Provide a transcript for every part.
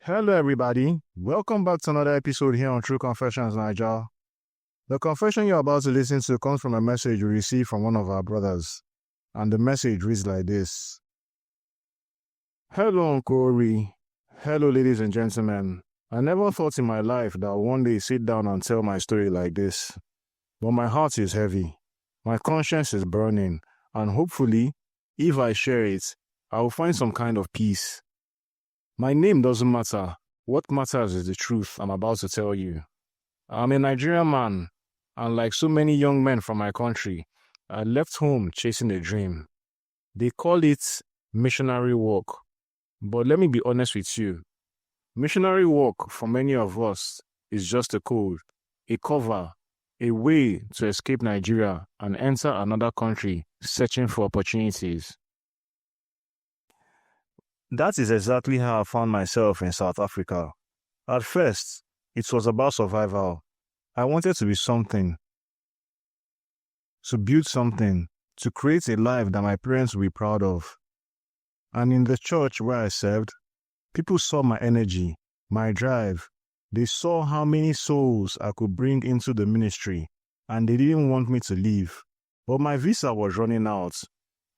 Hello, everybody. Welcome back to another episode here on True Confessions, Naija. The confession you're about to listen to comes from a message we received from one of our brothers. And the message reads like this. Hello, Uncle Ori. Hello, ladies and gentlemen. I never thought in my life that I'll one day sit down and tell my story like this. But my heart is heavy. My conscience is burning. And hopefully, if I share it, I will find some kind of peace. My name doesn't matter. What matters is the truth I'm about to tell you. I'm a Nigerian man, and like so many young men from my country, I left home chasing a dream. They call it missionary work. But let me be honest with you. Missionary work for many of us is just a code, a cover, a way to escape Nigeria and enter another country searching for opportunities. That is exactly how I found myself in South Africa. At first, it was about survival. I wanted to be something, to build something, to create a life that my parents would be proud of. And in the church where I served, people saw my energy, my drive. They saw how many souls I could bring into the ministry, and they didn't want me to leave. But my visa was running out.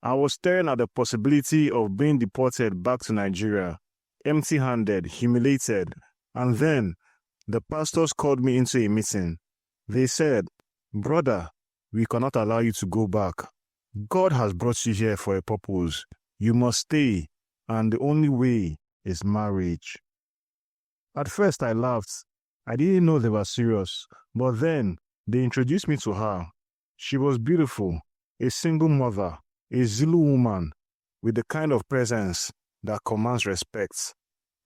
I was staring at the possibility of being deported back to Nigeria, empty-handed, humiliated, and then the pastors called me into a meeting. They said, "Brother, we cannot allow you to go back. God has brought you here for a purpose. You must stay, and the only way is marriage." At first I laughed. I didn't know they were serious, but then they introduced me to her. She was beautiful, a single mother, a Zulu woman with the kind of presence that commands respect.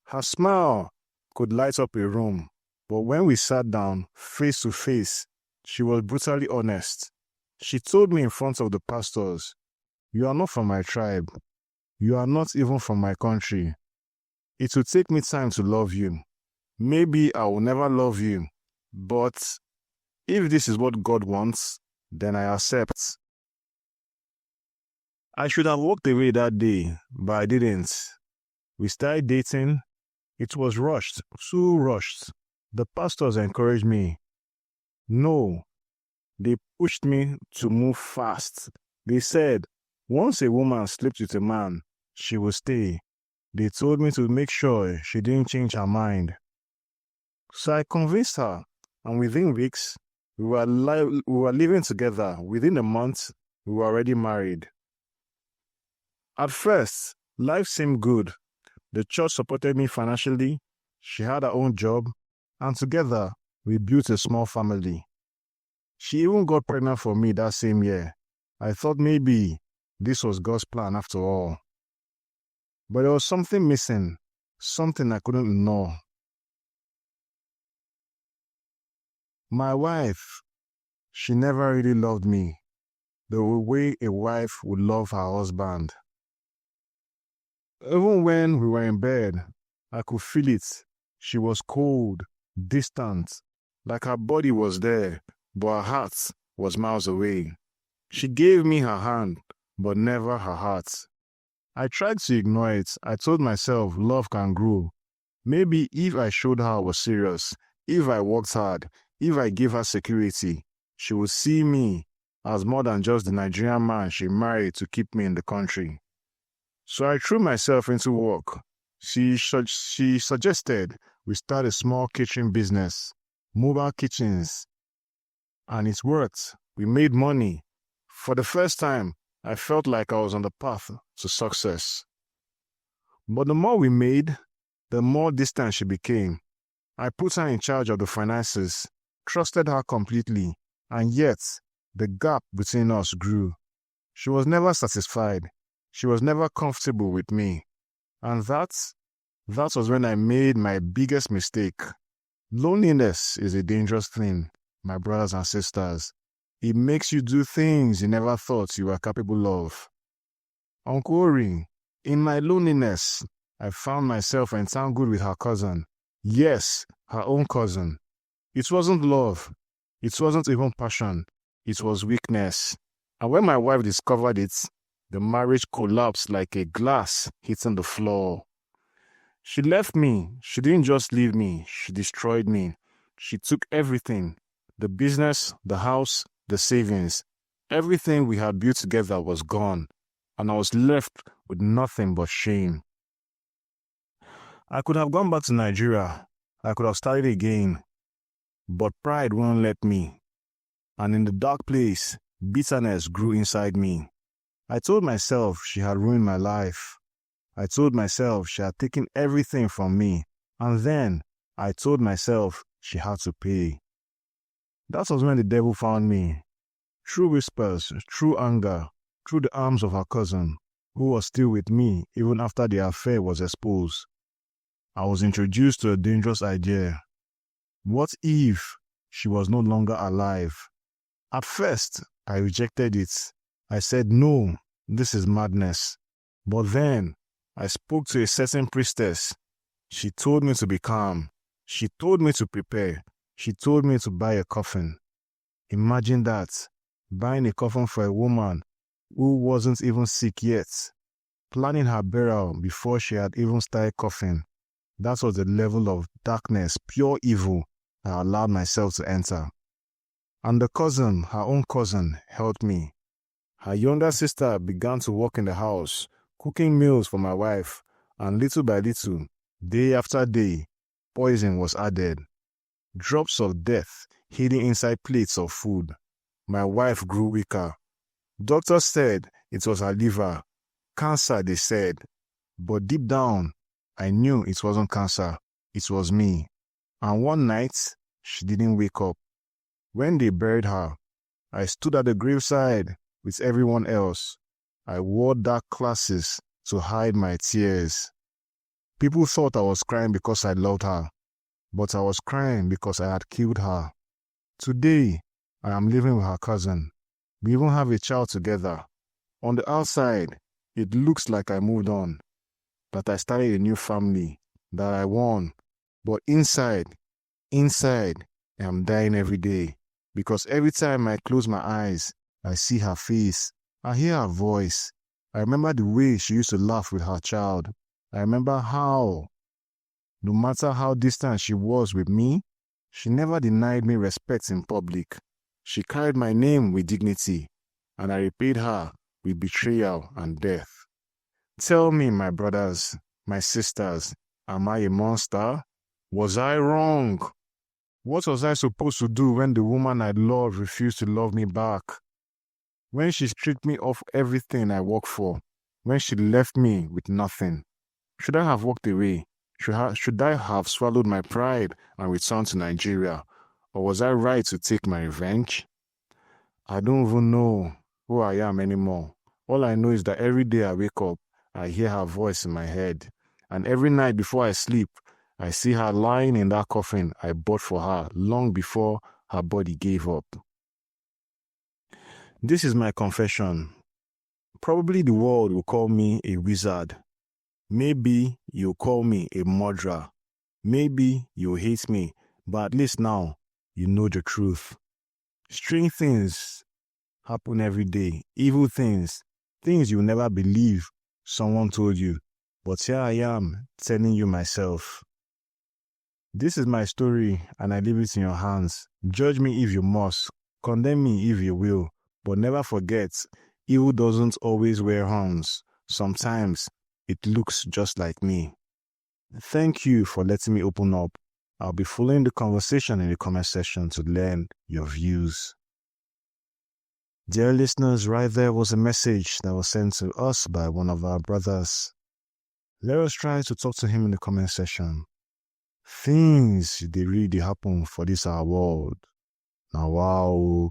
Her smile could light up a room, but when we sat down face to face, she was brutally honest. She told me in front of the pastors, "You are not from my tribe. You are not even from my country. It will take me time to love you. Maybe I will never love you, but if this is what God wants, then I accept." I should have walked away that day, but I didn't. We started dating. It was rushed, too rushed. The pastors encouraged me. No, they pushed me to move fast. They said, once a woman sleeps with a man, she will stay. They told me to make sure she didn't change her mind. So I convinced her, and within weeks, we were living together. Within a month, we were already married. At first, life seemed good. The church supported me financially, she had her own job, and together, we built a small family. She even got pregnant for me that same year. I thought maybe this was God's plan after all. But there was something missing, something I couldn't ignore. My wife, she never really loved me the way a wife would love her husband. Even when we were in bed, I could feel it. She was cold, distant, like her body was there, but her heart was miles away. She gave me her hand, but never her heart. I tried to ignore it. I told myself love can grow. Maybe if I showed her I was serious, if I worked hard, if I gave her security, she would see me as more than just the Nigerian man she married to keep me in the country. So I threw myself into work. She suggested we start a small kitchen business, mobile kitchens. And it worked. We made money. For the first time, I felt like I was on the path to success. But the more we made, the more distant she became. I put her in charge of the finances, trusted her completely, and yet the gap between us grew. She was never satisfied. She was never comfortable with me. And that was when I made my biggest mistake. Loneliness is a dangerous thing, my brothers and sisters. It makes you do things you never thought you were capable of. Uncle Ori, in my loneliness, I found myself entangled with her cousin. Yes, her own cousin. It wasn't love. It wasn't even passion. It was weakness. And when my wife discovered it, the marriage collapsed like a glass hitting the floor. She left me. She didn't just leave me. She destroyed me. She took everything. The business, the house, the savings. Everything we had built together was gone, and I was left with nothing but shame. I could have gone back to Nigeria. I could have started again. But pride wouldn't let me. And in the dark place, bitterness grew inside me. I told myself she had ruined my life. I told myself she had taken everything from me. And then I told myself she had to pay. That was when the devil found me. Through whispers, through anger, through the arms of her cousin, who was still with me even after the affair was exposed. I was introduced to a dangerous idea. What if she was no longer alive? At first, I rejected it. I said, no, this is madness. But then, I spoke to a certain priestess. She told me to be calm. She told me to prepare. She told me to buy a coffin. Imagine that, buying a coffin for a woman who wasn't even sick yet, planning her burial before she had even started coughing. That was the level of darkness, pure evil, I allowed myself to enter. And the cousin, her own cousin, helped me. Her younger sister began to work in the house, cooking meals for my wife, and little by little, day after day, poison was added. Drops of death hidden inside plates of food. My wife grew weaker. Doctors said it was her liver. Cancer, they said. But deep down, I knew it wasn't cancer. It was me. And one night, she didn't wake up. When they buried her, I stood at the graveside with everyone else. I wore dark glasses to hide my tears. People thought I was crying because I loved her, but I was crying because I had killed her. Today, I am living with her cousin. We even have a child together. On the outside, it looks like I moved on, that I started a new family, that I won. But inside, I am dying every day. Because every time I close my eyes, I see her face. I hear her voice. I remember the way she used to laugh with her child. I remember how, no matter how distant she was with me, she never denied me respect in public. She carried my name with dignity, and I repaid her with betrayal and death. Tell me, my brothers, my sisters, am I a monster? Was I wrong? What was I supposed to do when the woman I loved refused to love me back? When she stripped me of everything I worked for? When she left me with nothing? Should I have walked away? Should I have swallowed my pride and returned to Nigeria? Or was I right to take my revenge? I don't even know who I am anymore. All I know is that every day I wake up, I hear her voice in my head. And every night before I sleep, I see her lying in that coffin I bought for her long before her body gave up. This is my confession. Probably the world will call me a wizard. Maybe you'll call me a murderer. Maybe you'll hate me, but at least now you know the truth. Strange things happen every day. Evil things. Things you'll never believe someone told you. But here I am telling you myself. This is my story and I leave it in your hands. Judge me if you must. Condemn me if you will. But never forget, evil doesn't always wear horns. Sometimes it looks just like me. Thank you for letting me open up. I'll be following the conversation in the comment section to learn your views. Dear listeners, right there was a message that was sent to us by one of our brothers. Let us try to talk to him in the comment section. Things they really happen for this our world. Now wow.